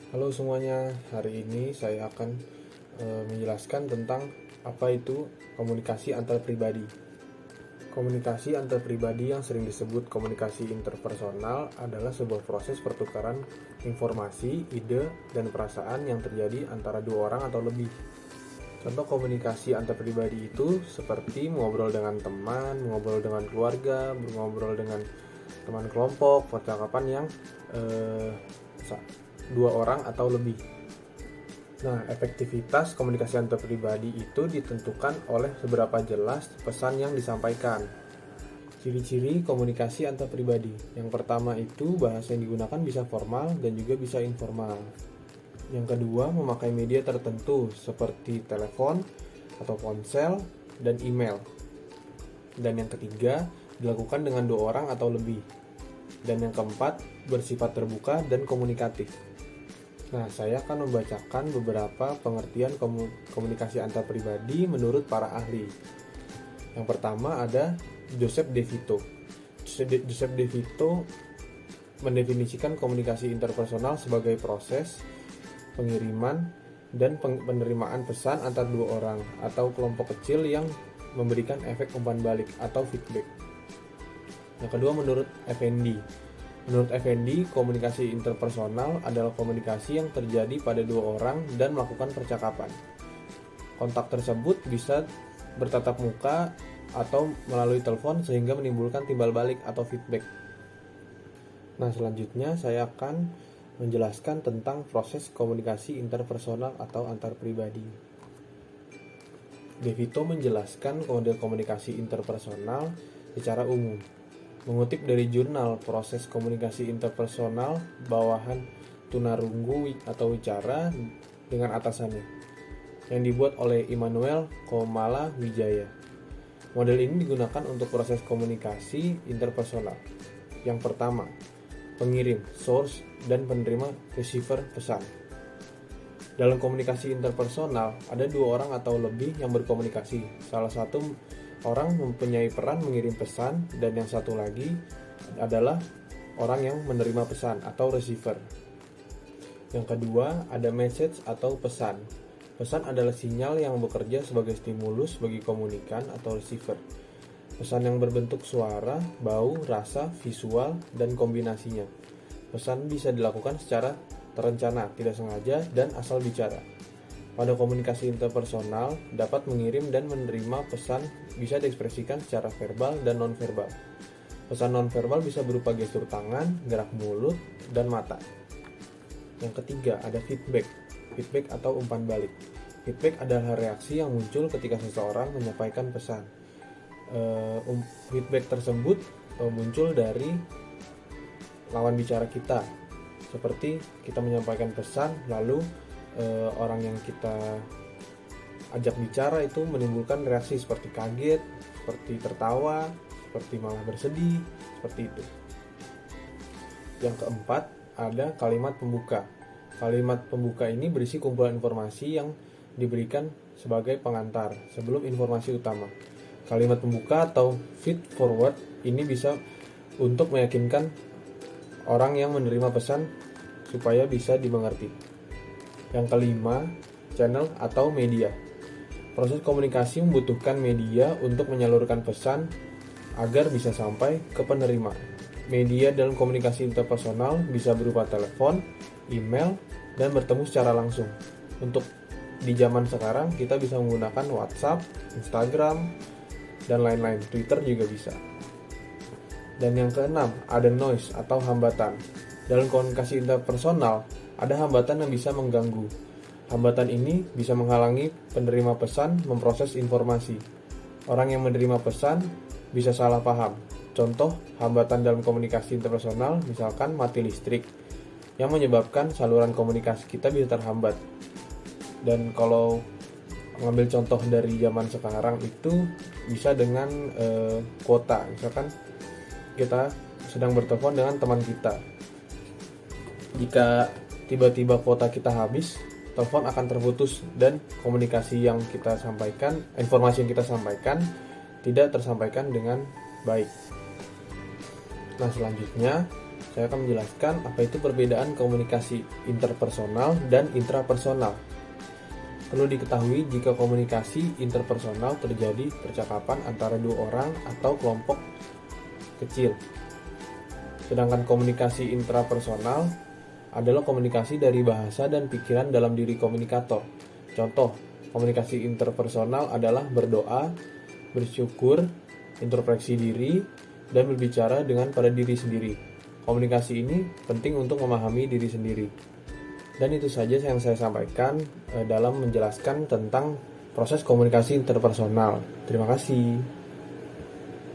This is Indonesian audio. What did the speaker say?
Halo semuanya, hari ini saya akan menjelaskan tentang apa itu komunikasi antar pribadi. Komunikasi antar pribadi yang sering disebut komunikasi interpersonal adalah sebuah proses pertukaran informasi, ide, dan perasaan yang terjadi antara dua orang atau lebih. Contoh komunikasi antar pribadi itu seperti mengobrol dengan teman, mengobrol dengan keluarga, mengobrol dengan teman kelompok, percakapan yang eh, dua orang atau lebih. Nah, efektivitas komunikasi antar pribadi itu ditentukan oleh seberapa jelas pesan yang disampaikan. Ciri-ciri komunikasi antar pribadi. Yang pertama itu bahasa yang digunakan bisa formal dan juga bisa informal. Yang kedua, memakai media tertentu seperti telepon atau ponsel dan email. Dan yang ketiga, dilakukan dengan dua orang atau lebih. Dan yang keempat, bersifat terbuka dan komunikatif. Nah, saya akan membacakan beberapa pengertian komunikasi antar pribadi menurut para ahli. Yang pertama ada Joseph De Vito. Joseph De Vito mendefinisikan komunikasi interpersonal sebagai proses pengiriman dan penerimaan pesan antar dua orang atau kelompok kecil yang memberikan efek umpan balik atau feedback. Yang kedua menurut Effendi. Menurut Effendi, komunikasi interpersonal adalah komunikasi yang terjadi pada dua orang dan melakukan percakapan. Kontak tersebut bisa bertatap muka atau melalui telepon sehingga menimbulkan timbal balik atau feedback. Nah, selanjutnya saya akan menjelaskan tentang proses komunikasi interpersonal atau antar pribadi. De Vito menjelaskan model komunikasi interpersonal secara umum. Mengutip dari jurnal Proses Komunikasi Interpersonal bawahan tunarunggu atau wicara dengan atasannya, yang dibuat oleh Immanuel Komala Wijaya. Model ini digunakan untuk proses komunikasi interpersonal. Yang pertama, pengirim, source, dan penerima, receiver pesan. Dalam komunikasi interpersonal, ada dua orang atau lebih yang berkomunikasi. Salah satu orang mempunyai peran mengirim pesan dan yang satu lagi adalah orang yang menerima pesan atau receiver. Yang kedua, ada message atau pesan. Pesan adalah sinyal yang bekerja sebagai stimulus bagi komunikan atau receiver. Pesan yang berbentuk suara, bau, rasa, visual, dan kombinasinya. Pesan bisa dilakukan secara terencana, tidak sengaja, dan asal bicara. Pada komunikasi interpersonal, dapat mengirim dan menerima pesan bisa diekspresikan secara verbal dan nonverbal. Pesan nonverbal bisa berupa gestur tangan, gerak mulut, dan mata. Yang ketiga, ada feedback. Feedback atau umpan balik. Feedback adalah reaksi yang muncul ketika seseorang menyampaikan pesan. Feedback tersebut muncul dari lawan bicara kita. Seperti kita menyampaikan pesan, lalu orang yang kita ajak bicara itu menimbulkan reaksi seperti kaget, seperti tertawa, seperti malah bersedih, seperti itu. Yang keempat, ada kalimat pembuka. Kalimat pembuka ini berisi kumpulan informasi yang diberikan sebagai pengantar sebelum informasi utama. Kalimat pembuka atau feed forward ini bisa untuk meyakinkan orang yang menerima pesan supaya bisa dimengerti. Yang kelima, channel atau media. Proses komunikasi membutuhkan media untuk menyalurkan pesan agar bisa sampai ke penerima. Media dalam komunikasi interpersonal bisa berupa telepon, email, dan bertemu secara langsung. Untuk di zaman sekarang kita bisa menggunakan WhatsApp, Instagram, dan lain-lain. Twitter juga bisa. Dan yang keenam, ada noise atau hambatan. Dalam komunikasi interpersonal, ada hambatan yang bisa mengganggu. Hambatan ini bisa menghalangi penerima pesan memproses informasi. Orang yang menerima pesan bisa salah paham. Contoh, hambatan dalam komunikasi interpersonal misalkan mati listrik, yang menyebabkan saluran komunikasi kita bisa terhambat. Dan kalau mengambil contoh dari zaman sekarang itu bisa dengan kuota. Misalkan kita sedang bertelepon dengan teman kita. Jika tiba-tiba kuota kita habis, telepon akan terputus dan komunikasi yang kita sampaikan, informasi yang kita sampaikan tidak tersampaikan dengan baik. Nah, selanjutnya saya akan menjelaskan apa itu perbedaan komunikasi interpersonal dan intrapersonal. Perlu diketahui jika komunikasi interpersonal terjadi percakapan antara dua orang atau kelompok kecil. Sedangkan komunikasi intrapersonal adalah komunikasi dari bahasa dan pikiran dalam diri komunikator. Contoh, komunikasi interpersonal adalah berdoa, bersyukur, introspeksi diri, dan berbicara dengan pada diri sendiri. Komunikasi ini penting untuk memahami diri sendiri. Dan itu saja yang saya sampaikan dalam menjelaskan tentang proses komunikasi interpersonal. Terima kasih.